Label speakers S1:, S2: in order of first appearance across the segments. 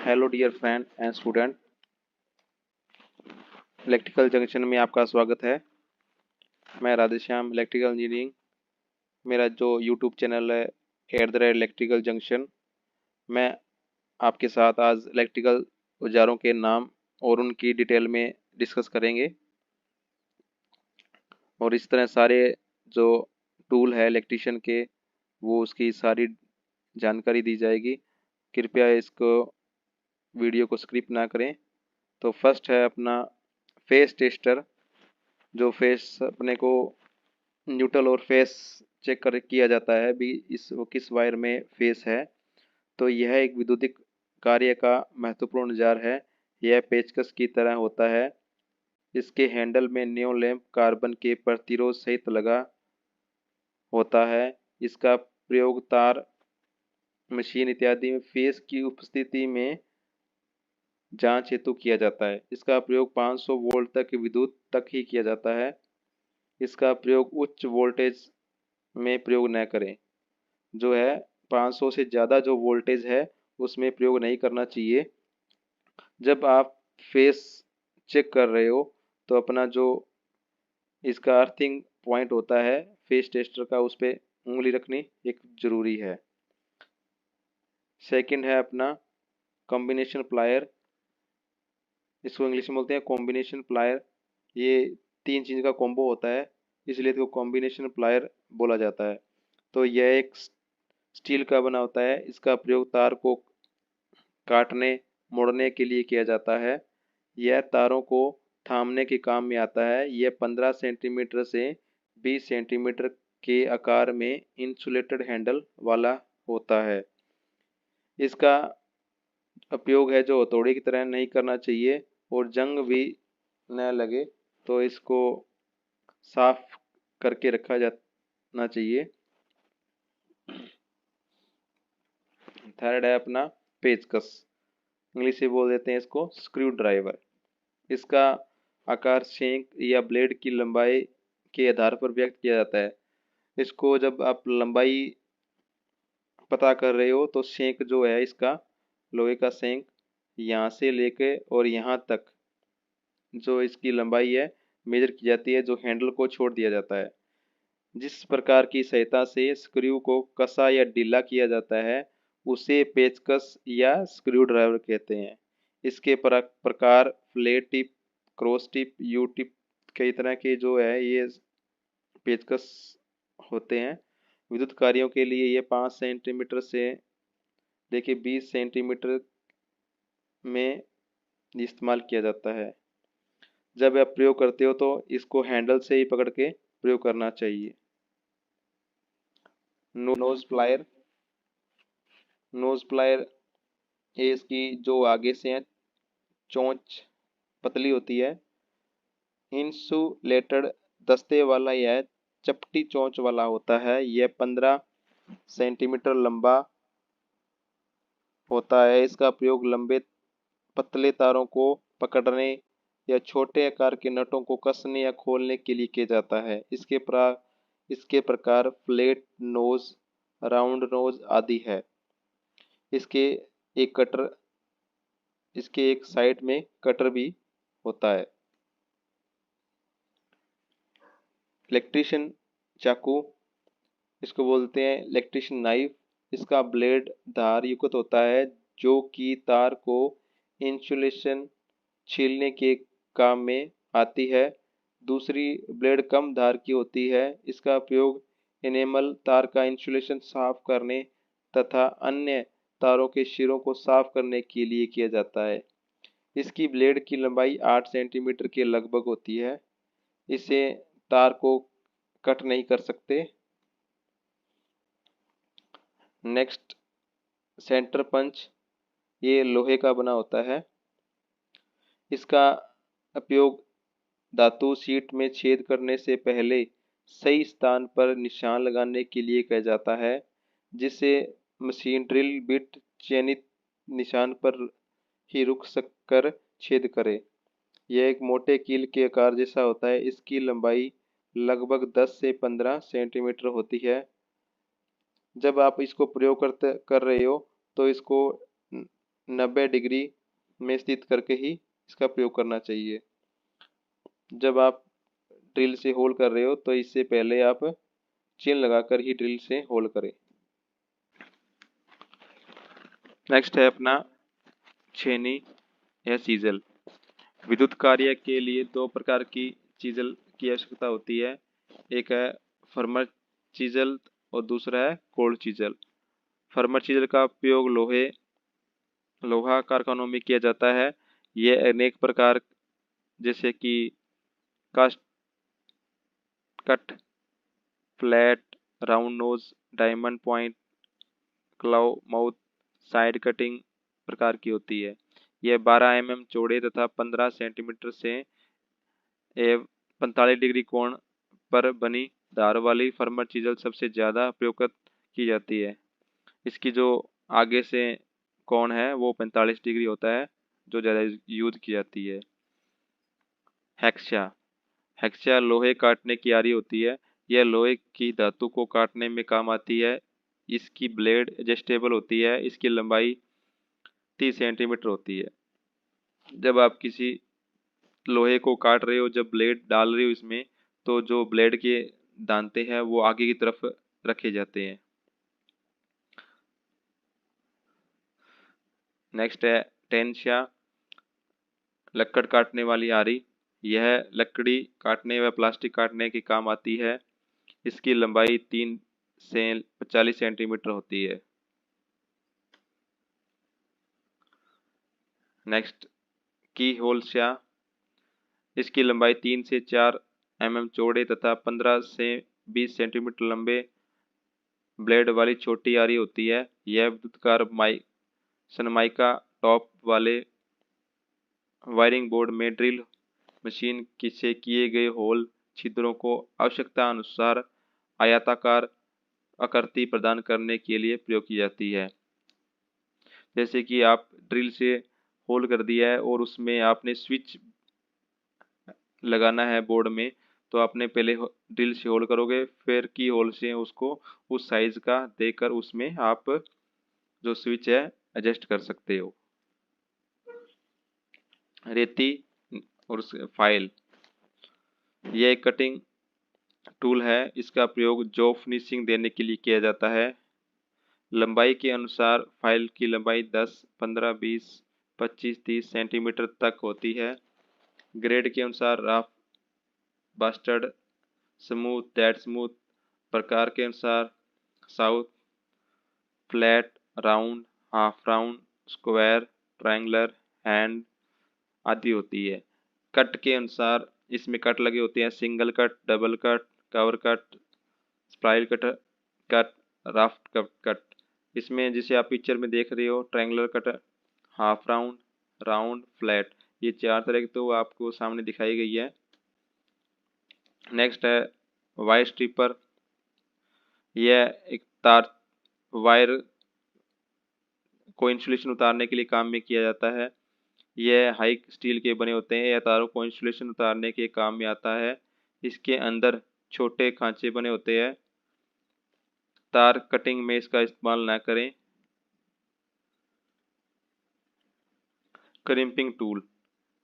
S1: Hello dear friend and student, electrical junction में आपका स्वागत है। मैं राधेश्याम इलेक्ट्रिकल इंजीनियरिंग, मेरा जो यूट्यूब चैनल है इलेक्ट्रिकल जंक्शन। मैं आपके साथ आज इलेक्ट्रिकल औजारों के नाम और उनकी डिटेल में डिस्कस करेंगे और इस तरह सारे जो टूल है इलेक्ट्रिशियन के वो उसकी सारी जानकारी दी जाएगी। कृपया इसको वीडियो को स्किप ना करें। तो फर्स्ट है अपना फेस टेस्टर। जो फेस अपने को न्यूट्रल और फेस चेक कर किया जाता है भी वो किस वायर में फेस है। तो यह एक विद्युतिक कार्य का महत्वपूर्ण औजार है। यह पेचकस की तरह होता है। इसके हैंडल में नियोन लैंप कार्बन के प्रतिरोध सहित लगा होता है। इसका प्रयोग तार, मशीन इत्यादि में फेस की उपस्थिति में जांच हेतु किया जाता है। इसका प्रयोग 500 वोल्ट तक विद्युत तक ही किया जाता है। इसका प्रयोग उच्च वोल्टेज में प्रयोग न करें। जो है 500 से ज़्यादा जो वोल्टेज है उसमें प्रयोग नहीं करना चाहिए। जब आप फेस चेक कर रहे हो तो अपना जो इसका अर्थिंग पॉइंट होता है फेस टेस्टर का, उस पर उंगली रखनी एक जरूरी है। सेकंड है अपना कॉम्बिनेशन प्लायर। इसको इंग्लिश में बोलते हैं कॉम्बिनेशन प्लायर। ये तीन चीज़ का कॉम्बो होता है, इसलिए इसको कॉम्बिनेशन प्लायर बोला जाता है। तो यह एक स्टील का बना होता है। इसका प्रयोग तार को काटने मोड़ने के लिए किया जाता है। यह तारों को थामने के काम में आता है। यह 15 सेंटीमीटर से 20 सेंटीमीटर के आकार में इंसुलेटेड हैंडल वाला होता है। इसका उपयोग है जो हथौड़े की तरह नहीं करना चाहिए और जंग भी न लगे तो इसको साफ करके रखा जाना चाहिए। थर्ड है अपना पेचकस। इंग्लिश में बोल देते हैं इसको स्क्रू ड्राइवर। इसका आकार शेंक या ब्लेड की लंबाई के आधार पर व्यक्त किया जाता है। इसको जब आप लंबाई पता कर रहे हो तो शेंक जो है इसका लोहे का शेंक यहाँ से लेके और यहाँ तक जो इसकी लंबाई है मेजर की जाती है, जो हैंडल को छोड़ दिया जाता है। जिस प्रकार की सहायता से स्क्रू को कसा या ढीला किया जाता है उसे पेचकस या स्क्रू ड्राइवर कहते हैं। इसके प्रकार flat tip, cross tip, you tip, कई तरह के जो है ये पेचकस होते हैं। विद्युत कार्यों के लिए ये 5 सेंटीमीटर से लेके 20 सेंटीमीटर में इस्तेमाल किया जाता है। जब आप प्रयोग करते हो तो इसको हैंडल से ही पकड़ के प्रयोग करना चाहिए। Knows plier. नोज प्लायर ये इसकी जो आगे से है चोंच पतली होती है। इंसुलेटेड दस्ते वाला यह चपटी चोंच वाला होता है। यह 15 सेंटीमीटर लंबा होता है। इसका प्रयोग लंबे पतले तारों को पकड़ने या छोटे आकार के नटों को कसने या खोलने के लिए किया जाता है। इसके प्रकार फ्लैट नोज, राउंड नोज आदि है। इसके एक कटर इसके एक साइड में कटर भी होता है। इलेक्ट्रिशियन चाकू, इसको बोलते हैं इलेक्ट्रिशियन नाइफ। इसका ब्लेड धार युक्त होता है जो कि तार को इंसुलेशन छीलने के काम में आती है। दूसरी ब्लेड कम धार की होती है। इसका प्रयोग इनेमल तार का इंसुलेशन साफ करने तथा अन्य तारों के सिरों को साफ करने के लिए किया जाता है। इसकी ब्लेड की लंबाई 8 सेंटीमीटर के लगभग होती है। इसे तार को कट नहीं कर सकते। नेक्स्ट सेंटर पंच, ये लोहे का बना होता है। इसका उपयोग धातु शीट में छेद करने से पहले सही स्थान पर निशान लगाने के लिए किया जाता है, जिससे मशीन ड्रिल बिट चयनित निशान पर ही रुक कर छेद करे। यह एक मोटे कील के आकार जैसा होता है। इसकी लंबाई लगभग 10 से 15 सेंटीमीटर होती है। जब आप इसको प्रयोग कर रहे हो तो इसको 90 डिग्री में स्थित करके ही इसका प्रयोग करना चाहिए। जब आप ड्रिल से होल कर रहे हो तो इससे पहले आप चेन लगाकर ही ड्रिल से होल करें। नेक्स्ट है अपना छेनी या चीजल। विद्युत कार्य के लिए दो प्रकार की चीजल की आवश्यकता होती है, एक है फर्मर चीजल और दूसरा है कोल्ड चीजल। फर्मर चीजल का उपयोग लोहा कारखानों में किया जाता है। यह अनेक प्रकार जैसे कि cast cut, flat, round nose, diamond point, claw mouth, side cutting प्रकार की होती है। यह 12 mm चौड़े तथा 15 सेंटीमीटर से 45 डिग्री कोण पर बनी धार वाली फर्मर चीजल सबसे ज्यादा प्रयोग की जाती है। इसकी जो आगे से कोण है वो 45 डिग्री होता है, जो ज्यादा यूज की जाती है। हेक्सा। हेक्सा लोहे काटने की आरी होती है। यह लोहे की धातु को काटने में काम आती है। इसकी ब्लेड एडजस्टेबल होती है। इसकी लंबाई 30 सेंटीमीटर होती है। जब आप किसी लोहे को काट रहे हो, जब ब्लेड डाल रहे हो इसमें, तो जो ब्लेड के दांते हैं वो आगे की तरफ रखे जाते हैं। नेक्स्ट है टेंशा, लकड़ काटने वाली आरी। यह लकड़ी काटने व प्लास्टिक काटने के काम आती है। इसकी लंबाई 3 से 40 सेंटीमीटर होती है। नेक्स्ट की होल स्या। इसकी लंबाई 3 से 4 mm चौड़े तथा 15 से 20 सेंटीमीटर लंबे ब्लेड वाली छोटी आरी होती है। यह विद्युत सनमाइका टॉप वाले वायरिंग बोर्ड में ड्रिल मशीन से किए गए होल छिद्रों को आवश्यकता अनुसार आयताकार आकृति प्रदान करने के लिए प्रयोग की जाती है। जैसे कि आप ड्रिल से होल कर दिया है और उसमें आपने स्विच लगाना है बोर्ड में, तो आपने पहले ड्रिल से होल करोगे, फिर की होल से उसको उस साइज का देकर उसमें आप जो स्विच है एडजस्ट कर सकते हो। रेती और फाइल, यह एक कटिंग टूल है। इसका प्रयोग जॉब फिनिशिंग देने के लिए किया जाता है। लंबाई के अनुसार फाइल की लंबाई 10, 15, 20, 25, 30 सेंटीमीटर तक होती है। ग्रेड के अनुसार rough, bustard, smooth, that smooth, प्रकार के अनुसार south, flat, round, half round, square, triangular, hand आदि होती है। कट के अनुसार इसमें कट लगे होते हैं, single cut, double cut, cover cut, spiral cut, cut, raft cut cut. इसमें जिसे आप पिक्चर में देख रहे हो, triangular cut, half round, round, flat, ये 4 तरह की तो आपको सामने दिखाई गई है। नेक्स्ट है वायर स्ट्रिपर। यह एक तार वायर को इंसुलेशन उतारने के लिए काम में किया जाता है। यह हाई स्टील के बने होते हैं। यह तारों को इंसुलेशन उतारने के काम में आता है। इसके अंदर छोटे खांचे बने होते हैं। तार कटिंग में इसका इस्तेमाल ना करें। क्रिम्पिंग टूल,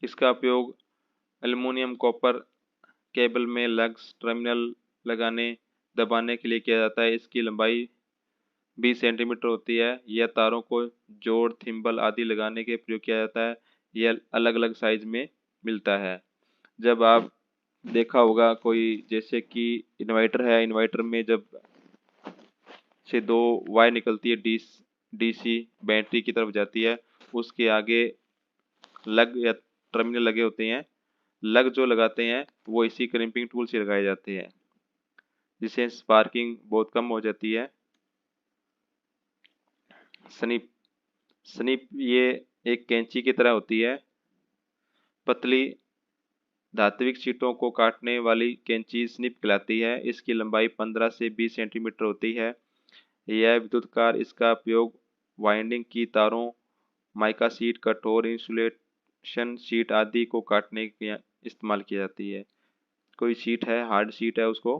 S1: इसका उपयोग एल्युमिनियम कॉपर केबल में लग्स टर्मिनल लगाने दबाने के लिए किया जाता है। इसकी लंबाई 20 सेंटीमीटर होती है। यह तारों को जोड़, थिम्बल आदि लगाने के प्रयोग किया जाता है। यह अलग अलग साइज में मिलता है। जब आप देखा होगा कोई, जैसे कि इन्वर्टर है, इन्वर्टर में जब से 2 वायर निकलती है, डीसी बैटरी की तरफ जाती है, उसके आगे लग या टर्मिनल लगे होते हैं। लग जो लगाते हैं वो इसी क्रिम्पिंग टूल से लगाए जाते हैं, जिससे स्पार्किंग बहुत कम हो जाती है। स्निप, स्निप ये एक कैंची की तरह होती है। पतली धात्विक शीटों को काटने वाली कैंची स्निप कहलाती है। इसकी लंबाई 15 से 20 सेंटीमीटर होती है। यह विद्युत इसका उपयोग वाइंडिंग की तारों, माइका शीट, कठोर इंसुलेशन शीट आदि को काटने के इस्तेमाल की जाती है। कोई शीट है, हार्ड शीट है, उसको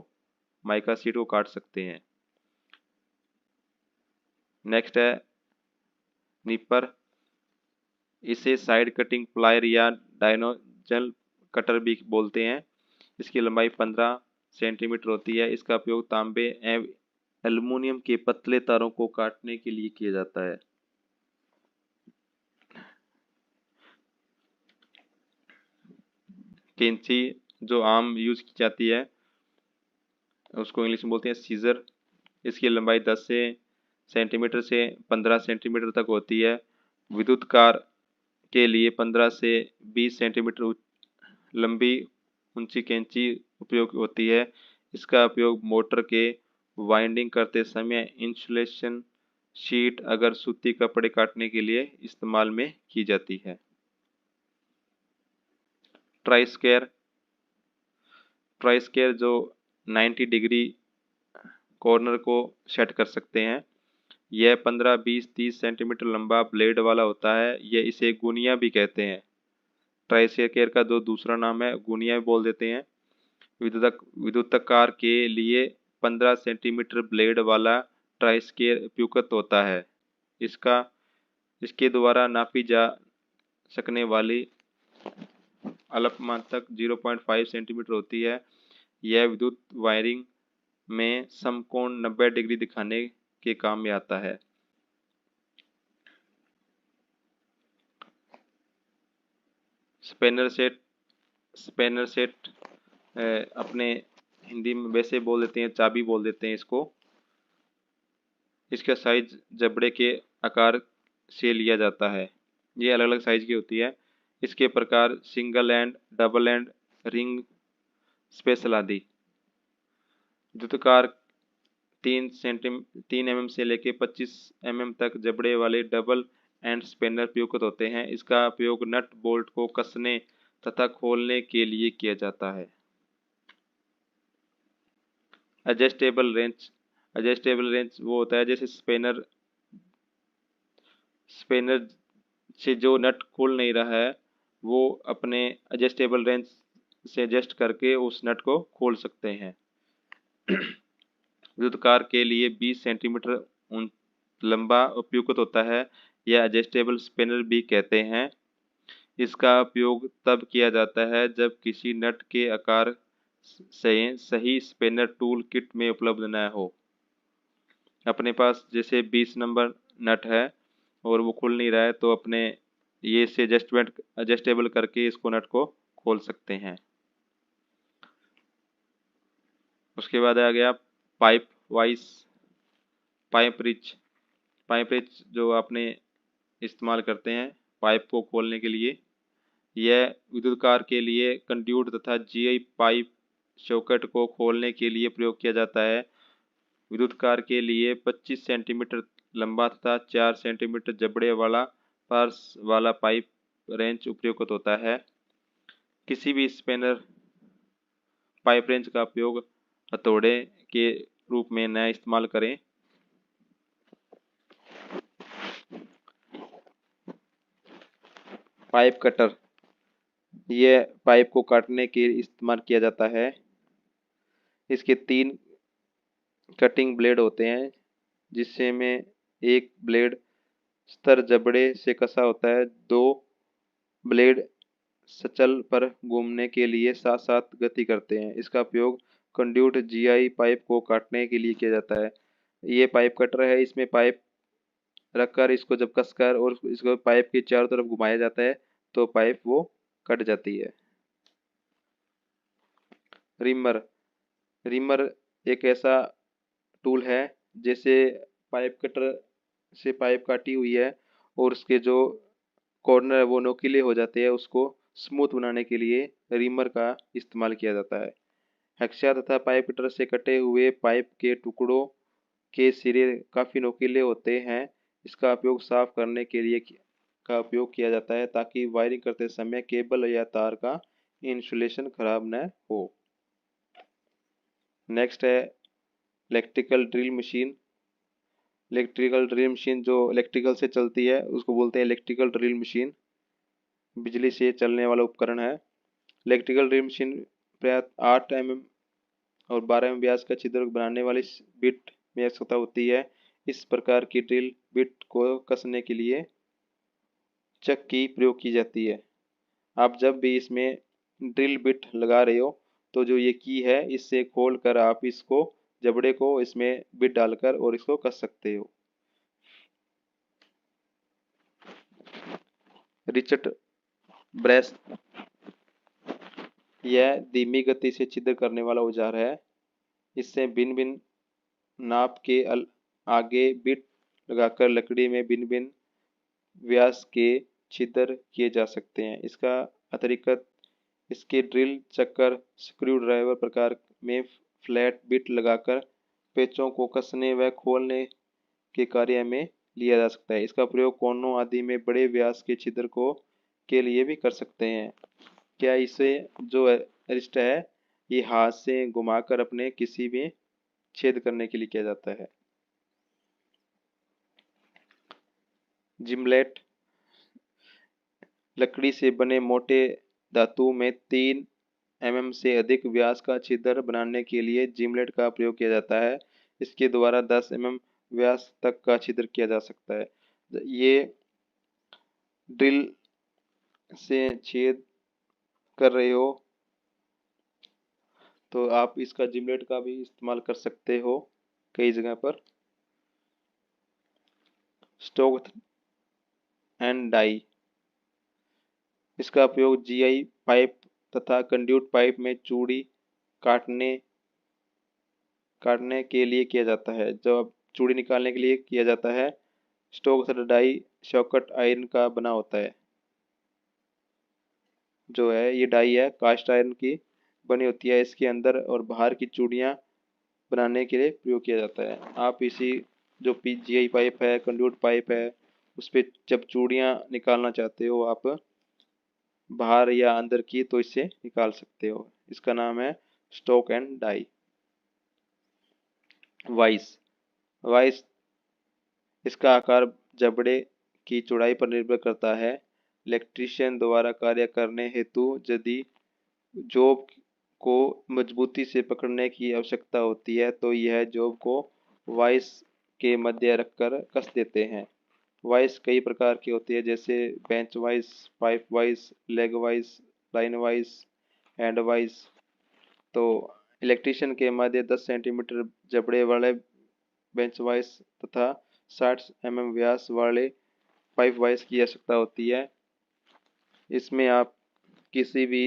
S1: माइका शीट को काट सकते हैं। नेक्स्ट है निपर। इसे साइड कटिंग प्लायर या डायनोजल कटर भी बोलते हैं। इसकी लंबाई 15 सेंटीमीटर होती है। इसका उपयोग तांबे एवं एल्युमिनियम के पतले तारों को काटने के लिए किया जाता है। कैंची जो आम यूज की जाती है उसको इंग्लिश में बोलते हैं सीजर। इसकी लंबाई 10 सेंटीमीटर से 15 सेंटीमीटर तक होती है। विद्युत कार के लिए 15 से 20 सेंटीमीटर लंबी ऊंची कैंची उपयोग होती है। इसका उपयोग मोटर के वाइंडिंग करते समय इंसुलेशन शीट अगर सूती कपड़े काटने के लिए इस्तेमाल में की जाती है। ट्राई स्क्वायर जो 90 डिग्री कॉर्नर को सेट कर सकते हैं। यह 15, 20, 30 सेंटीमीटर लंबा ब्लेड वाला होता है। यह इसे गुनिया भी कहते हैं। ट्राई स्क्वायर का दूसरा नाम है गुनिया भी बोल देते हैं। विद्युत कार के लिए 15 सेंटीमीटर ब्लेड वाला ट्राई स्क्वायर उपयुक्त होता है। इसके द्वारा नापी जा सकने वाली अल्पमात्रक 0.5 सेंटीमीटर होती है। यह विद्युत वायरिंग में समकोण 90 डिग्री दिखाने के काम में आता है। स्पेनर सेट अपने हिंदी में वैसे बोल देते हैं, चाबी बोल देते हैं इसको। इसका साइज जबड़े के आकार से लिया जाता है। ये अलग अलग साइज की होती है। इसके प्रकार single and, double and, ring, special आदि। द्रुतकार 3 mm से लेकर 25 mm तक जबड़े वाले डबल एंड स्पेनर उपयुक्त होते हैं। इसका उपयोग नट बोल्ट को कसने तथा खोलने के लिए किया जाता है। एडजस्टेबल रेंच वो होता है जैसे स्पेनर से जो नट खुल नहीं रहा है वो अपने एडजस्टेबल रेंच से एडजस्ट करके उस नट को खोल सकते हैं। विद्युत कार के लिए 20 सेंटीमीटर लंबा उपयुक्त होता है। यह एडजस्टेबल स्पेनर भी कहते हैं। इसका उपयोग तब किया जाता है जब किसी नट के आकार से सही स्पेनर टूल किट में उपलब्ध न हो। अपने पास जैसे 20 नंबर नट है और वो खुल नहीं रहा है तो अपने ये से एडजस्टेबल करके इसको नट को खोल सकते हैं। उसके बाद आ गया पाइप रिच जो आपने इस्तेमाल करते हैं पाइप को खोलने के लिए। यह विद्युत कार के लिए कंड्यूट तथा जीआई पाइप सॉकेट को खोलने के लिए प्रयोग किया जाता है। विद्युत कार के लिए 25 सेंटीमीटर लंबा तथा 4 सेंटीमीटर जबड़े वाला पार्स वाला पाइप रेंच उपयुक्त होता है। किसी भी स्पेनर पाइप रेंच का उपयोग हथौड़े के रूप में न इस्तेमाल करें। पाइप कटर यह पाइप को काटने के लिए इस्तेमाल किया जाता है। इसके 3 कटिंग ब्लेड होते हैं जिससे में एक ब्लेड स्तर जबड़े से कसा होता है। 2 ब्लेड सचल पर घूमने के लिए साथ साथ गति करते हैं। इसका उपयोग कंड्यूट जीआई पाइप को काटने के लिए किया जाता है। ये पाइप कटर है। इसमें पाइप रखकर इसको जब कसकर और इसको पाइप के चारों तरफ घुमाया जाता है तो पाइप वो कट जाती है। रिमर एक ऐसा टूल है जैसे पाइप कटर से पाइप काटी हुई है और उसके जो कॉर्नर है वो नोकीले हो जाते हैं। उसको स्मूथ बनाने के लिए रिमर का इस्तेमाल किया जाता है। हेक्सा तथा पाइप कटर से कटे हुए पाइप के टुकड़ों के सिरे काफी नोकीले होते हैं। इसका उपयोग साफ करने के लिए का उपयोग किया जाता है ताकि वायरिंग करते समय केबल या तार का इंसुलेशन खराब न हो। नेक्स्ट है इलेक्ट्रिकल ड्रिल मशीन। जो इलेक्ट्रिकल से चलती है उसको बोलते हैं इलेक्ट्रिकल ड्रिल मशीन। बिजली से चलने वाला उपकरण है। इलेक्ट्रिकल ड्रिल मशीन प्रायः 8 mm और 12 mm व्यास का छिद्र बनाने वाली बिट में आवश्यकता होती है। इस प्रकार की ड्रिल बिट को कसने के लिए चक की प्रयोग की जाती है। आप जब भी इसमें ड्रिल बिट लगा रहे हो तो जो ये की है इससे खोल कर आप इसको जबड़े को इसमें बिट डालकर और इसको कस सकते हो। रिचट ब्रेस, यह धीमी गति से छिद्र करने वाला औजार है। इससे भिन्न भिन्न नाप के आगे बिट लगाकर लकड़ी में भिन्न भिन्न व्यास के छिद्र किए जा सकते हैं। इसका अतिरिक्त इसके ड्रिल, चक्कर, स्क्रू ड्राइवर प्रकार में फ्लैट बिट लगाकर पेचों को कसने व खोलने के कार्य में लिया जा सकता है। इसका प्रयोग कोनों आदि में बड़े व्यास के छिद्र को के लिए भी कर सकते हैं। क्या इसे जो रिस्ट है ये हाथ से घुमाकर अपने किसी भी छेद करने के लिए किया जाता है। जिमलेट, लकड़ी से बने मोटे धातु में 3 mm से अधिक व्यास का छिद्र बनाने के लिए जिमलेट का प्रयोग किया जाता है। इसके द्वारा 10 mm व्यास तक का छिद्र किया जा सकता है। ये ड्रिल से छेद कर रहे हो तो आप इसका जिमलेट का भी इस्तेमाल कर सकते हो कई जगह पर। स्टोक एंड डाई, इसका प्रयोग जीआई पाइप तथा कंड्यूट पाइप में चूड़ी काटने काटने के लिए किया जाता है। जब चूड़ी निकालने के लिए किया जाता है। स्टोक तथा डाई शॉकट आयरन का बना होता है। जो है ये डाई है कास्ट आयरन की बनी होती है। इसके अंदर और बाहर की चूड़ियाँ बनाने के लिए प्रयोग किया जाता है। आप इसी जो जीआई पाइप है, कंड्यूट पाइप है, उस पर जब चूड़ियाँ निकालना चाहते हो आप बाहर या अंदर की तो इससे निकाल सकते हो। इसका नाम है stock and die. Vise, vise इसका आकार जबड़े की चौड़ाई पर निर्भर करता है। इलेक्ट्रीशियन द्वारा कार्य करने हेतु यदि जॉब को मजबूती से पकड़ने की आवश्यकता होती है तो यह जॉब को वाइस के मध्य रखकर कस देते हैं। वाइस कई प्रकार की होती है जैसे bench vice, pipe vice, leg vice, line vice, hand vice. तो इलेक्ट्रीशियन के मध्य 10 सेंटीमीटर जबड़े वाले बेंच वाइस तथा 60 mm व्यास वाले पाइप वाइस की आवश्यकता होती है। इसमें आप किसी भी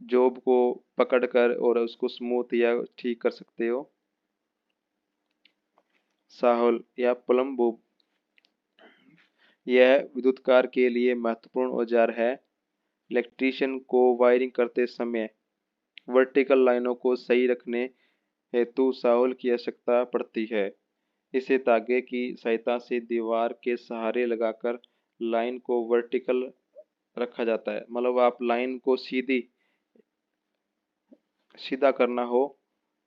S1: जॉब को पकड़कर और उसको स्मूथ या ठीक कर सकते हो। साहुल या प्लम बोब, यह विद्युत कार्य के लिए महत्वपूर्ण औजार है। इलेक्ट्रीशियन को वायरिंग करते समय वर्टिकल लाइनों को सही रखने हेतु साहुल की आवश्यकता पड़ती है। इसे धागे की सहायता से दीवार के सहारे लगाकर लाइन को वर्टिकल रखा जाता है। मतलब आप लाइन को सीधा करना हो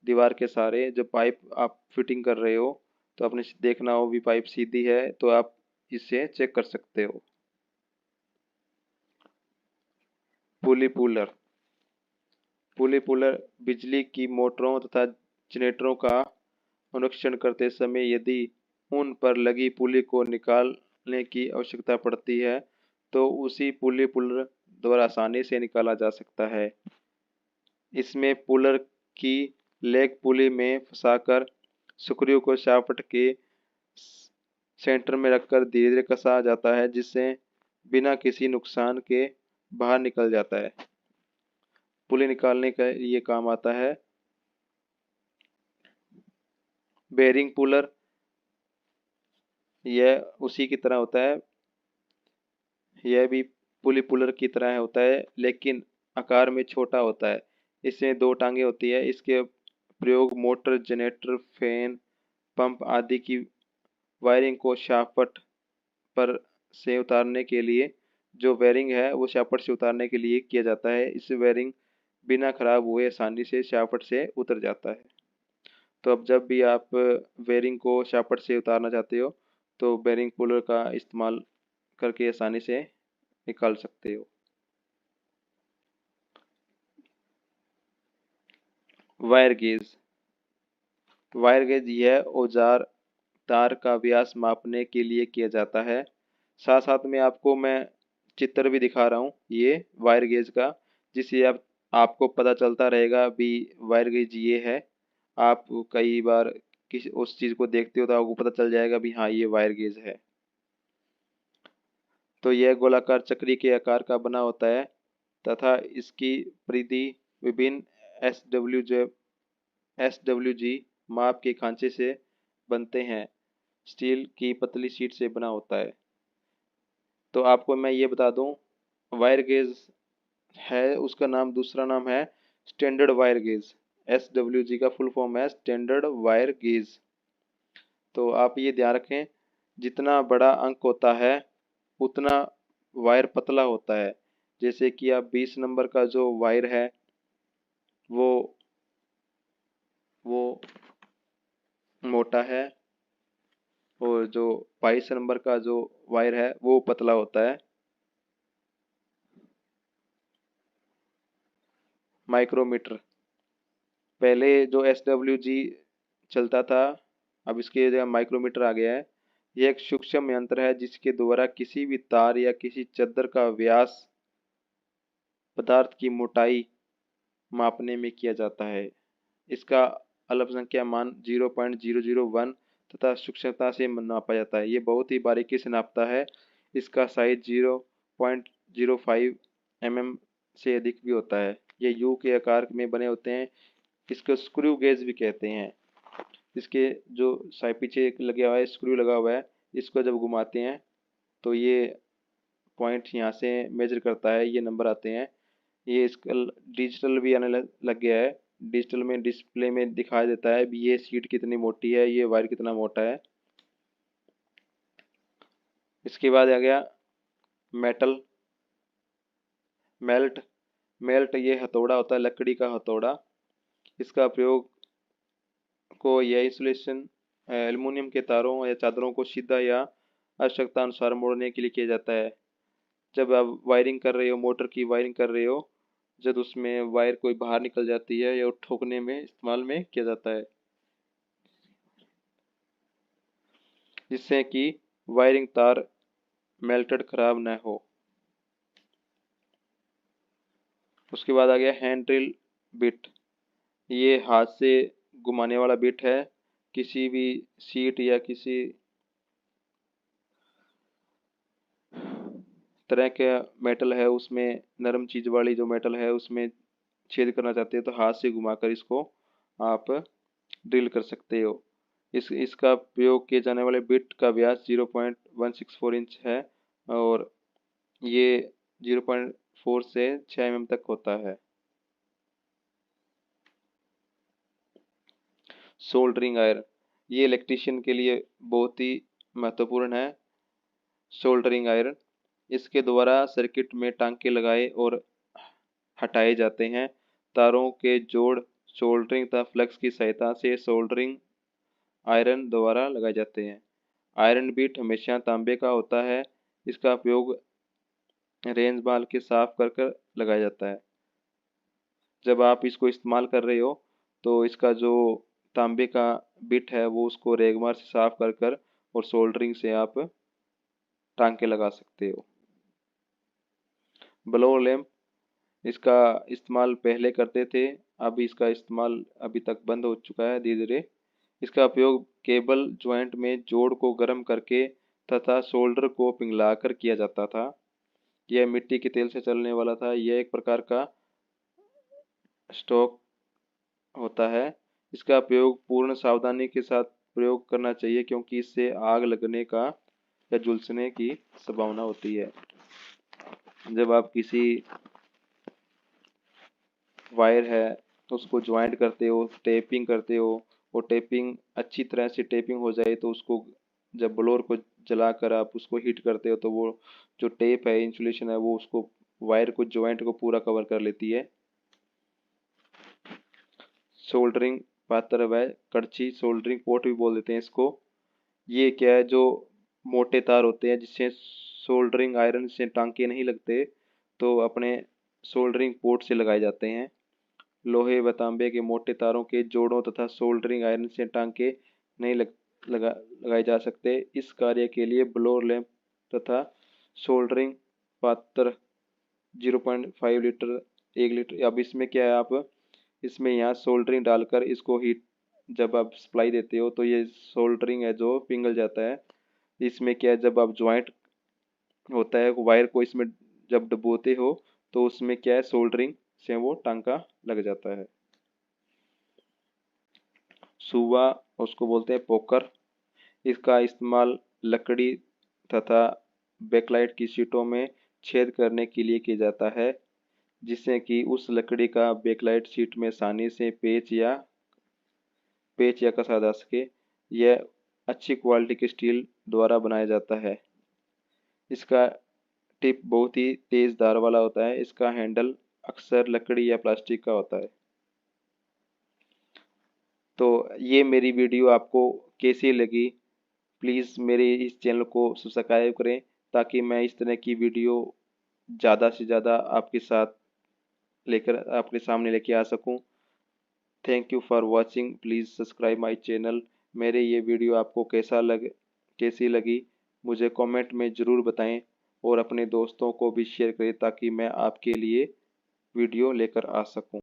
S1: दीवार के सहारे, जो पाइप आप फिटिंग कर रहे हो तो आपने देखना हो भी पाइप सीधी है तो आप इससे चेक कर सकते हो। पुली पुलर, पुली पुलर बिजली की मोटरों तथा जनरेटरों का अनुरक्षण करते समय यदि उन पर लगी पुली को निकालने की आवश्यकता पड़ती है तो उसी पुली पुलर द्वारा आसानी से निकाला जा सकता है। इसमें पुलर की लेग पुली में फंसाकर स्क्रू को शाफ्ट के सेंटर में रखकर धीरे धीरे कसा जाता है जिससे बिना किसी नुकसान के बाहर निकल जाता है। पुली निकालने का ये काम आता है। बेरिंग पुलर, यह उसी की तरह होता है। यह भी पुली पुलर की तरह होता है लेकिन आकार में छोटा होता है। इसमें 2 टांगे होती है। इसके प्रयोग मोटर, जनरेटर, फैन, पंप आदि की वायरिंग को शाफ्ट पर से उतारने के लिए जो वायरिंग है वो शाफ्ट से उतारने के लिए किया जाता है। इस वायरिंग बिना खराब हुए आसानी से शाफ्ट से उतर जाता है। तो अब जब भी आप वायरिंग को शाफ्ट से उतारना चाहते हो तो बेरिंग पुलर का इस्तेमाल करके आसानी से निकाल सकते हो। वायर गेज, वायर गेज यह औजार तार का व्यास मापने के लिए किया जाता है। साथ साथ में आपको मैं चित्र भी दिखा रहा हूँ ये वायर गेज का, जिससे आपको पता चलता रहेगा भी वायर गेज ये है। आप कई बार किसी उस चीज़ को देखते हो तो आपको पता चल जाएगा भी हाँ ये वायर गेज है। तो यह गोलाकार चक्री के आकार का बना होता है तथा इसकी परिधि विभिन्न एस डब्ल्यू जी माप के खांचे से बनते हैं। स्टील की पतली शीट से बना होता है। तो आपको मैं ये बता दूं, वायर गेज है उसका नाम, दूसरा नाम है standard wire gauge. S W G का फुल फॉर्म है स्टैंडर्ड वायर गेज। तो आप ये ध्यान रखें, जितना बड़ा अंक होता है उतना वायर पतला होता है। जैसे कि आप 20 नंबर का जो वायर है वो वो मोटा है, और जो 22 नंबर का जो वायर है वो पतला होता है। माइक्रोमीटर, पहले जो एस डब्ल्यू जी चलता था, अब इसके जगह माइक्रोमीटर आ गया है। यह एक सूक्ष्म यंत्र है जिसके द्वारा किसी भी तार या किसी चद्दर का व्यास, पदार्थ की मोटाई मापने में किया जाता है। इसका अल्पसंख्या मान 0.001 तथा सूक्ष्मता से नापा जाता है। ये बहुत ही बारीकी से नापता है। इसका साइज 0.05 से अधिक भी होता है। ये यू के आकार में बने होते हैं। इसको स्क्रू गेज भी कहते हैं। इसके जो साइड पीछे एक लगे हुआ है, स्क्रू लगा हुआ है, इसको जब घुमाते हैं तो ये पॉइंट यहाँ से मेजर करता है, ये नंबर आते हैं। ये इसका डिजिटल भी आने लग गया है। डिजिटल में डिस्प्ले में दिखाई देता है भी ये सीट कितनी मोटी है, ये वायर कितना मोटा है। इसके बाद आ गया मेटल मेल्ट। मेल्ट ये हथौड़ा होता है, लकड़ी का हथौड़ा। इसका प्रयोग को यह इंसुलेशन एल्युमिनियम के तारों या चादरों को सीधा या आवश्यकता अनुसार मोड़ने के लिए किया जाता है। जब आप वायरिंग कर रहे हो, मोटर की वायरिंग कर रहे हो, जब उसमें वायर कोई बाहर निकल जाती है या ठोकने में इस्तेमाल में किया जाता है, जिससे कि वायरिंग तार मेल्टेड खराब न हो। उसके बाद आ गया हैंड ड्रिल बिट। ये हाथ से घुमाने वाला बिट है। किसी भी सीट या किसी तरह का मेटल है उसमें, नरम चीज वाली जो मेटल है उसमें छेद करना चाहते हो तो हाथ से घुमाकर इसको आप ड्रिल कर सकते हो। इसका प्रयोग किए जाने वाले बिट का व्यास 0.164 इंच है, और ये 0.4 से 6 mm तक होता है। सोल्डरिंग आयरन, ये इलेक्ट्रिशियन के लिए बहुत ही महत्वपूर्ण है। सोल्डरिंग आयरन, इसके द्वारा सर्किट में टांके लगाए और हटाए जाते हैं। तारों के जोड़ सोल्डरिंग तथा फ्लक्स की सहायता से सोल्डरिंग आयरन द्वारा लगाए जाते हैं। आयरन बीट हमेशा तांबे का होता है। इसका उपयोग रेंज बाल के साफ कर कर लगाया जाता है। जब आप इसको इस्तेमाल कर रहे हो तो इसका जो तांबे का बिट है वो उसको रेगमार से साफ कर कर और सोल्डरिंग से आप टांके लगा सकते हो। ब्लोअर लैंप, इसका इस्तेमाल पहले करते थे, अब इसका इस्तेमाल अभी तक बंद हो चुका है धीरे धीरे। इसका उपयोग केबल ज्वाइंट में जोड़ को गर्म करके तथा सोल्डर को पिघलाकर किया जाता था। यह मिट्टी के तेल से चलने वाला था। यह एक प्रकार का स्टोव होता है। इसका प्रयोग पूर्ण सावधानी के साथ प्रयोग करना चाहिए क्योंकि इससे आग लगने का या झुलसने की संभावना होती है। जब आप किसी वायर है तो उसको ज्वाइंट करते हो, टेपिंग करते हो, और टेपिंग अच्छी तरह से टेपिंग हो जाए तो उसको जब ब्लोअर को जलाकर आप उसको हीट करते हो तो वो जो टेप है, इंसुलेशन है, वो उसको वायर को ज्वाइंट को पूरा कवर कर लेती है। सोल्डरिंग पात्र व कड़छी, सोल्डरिंग पोर्ट भी बोल देते हैं इसको। ये क्या है, जो मोटे तार होते हैं जिससे सोल्डरिंग आयरन से टांके नहीं लगते तो अपने सोल्डरिंग पोर्ट से लगाए जाते हैं। लोहे व तांबे के मोटे तारों के जोड़ों तथा सोल्डरिंग आयरन से टांके नहीं लगाए जा सकते। इस कार्य के लिए ब्लोअर लैंप तथा सोल्डरिंग पात्र 0.5 लीटर 1 लीटर। अब इसमें क्या है, आप इसमें यहाँ सोल्डरिंग डालकर इसको हीट जब आप सप्लाई देते हो तो ये सोल्डरिंग है जो पिघल जाता है। इसमें क्या है, जब आप ज्वाइंट होता है वायर को इसमें जब डुबोते हो तो उसमें क्या है, सोल्डरिंग से वो टांका लग जाता है। सुवा उसको बोलते हैं पोकर। इसका इस्तेमाल लकड़ी तथा बैकलाइट की शीटों में छेद करने के लिए किया जाता है, जिससे कि उस लकड़ी का बैकलाइट शीट में आसानी से पेच या कसा जा सके। यह अच्छी क्वालिटी के स्टील द्वारा बनाया जाता है। इसका टिप बहुत ही तेज धार वाला होता है। इसका हैंडल अक्सर लकड़ी या प्लास्टिक का होता है। तो ये मेरी वीडियो आपको कैसी लगी, प्लीज़ मेरे इस चैनल को सब्सक्राइब करें ताकि मैं इस तरह की वीडियो ज़्यादा से ज़्यादा आपके सामने लेके आ सकूं। Thank you for watching, please subscribe my channel. मेरे ये वीडियो आपको कैसी लगी मुझे कमेंट में ज़रूर बताएं और अपने दोस्तों को भी शेयर करें ताकि मैं आपके लिए वीडियो लेकर आ सकूं।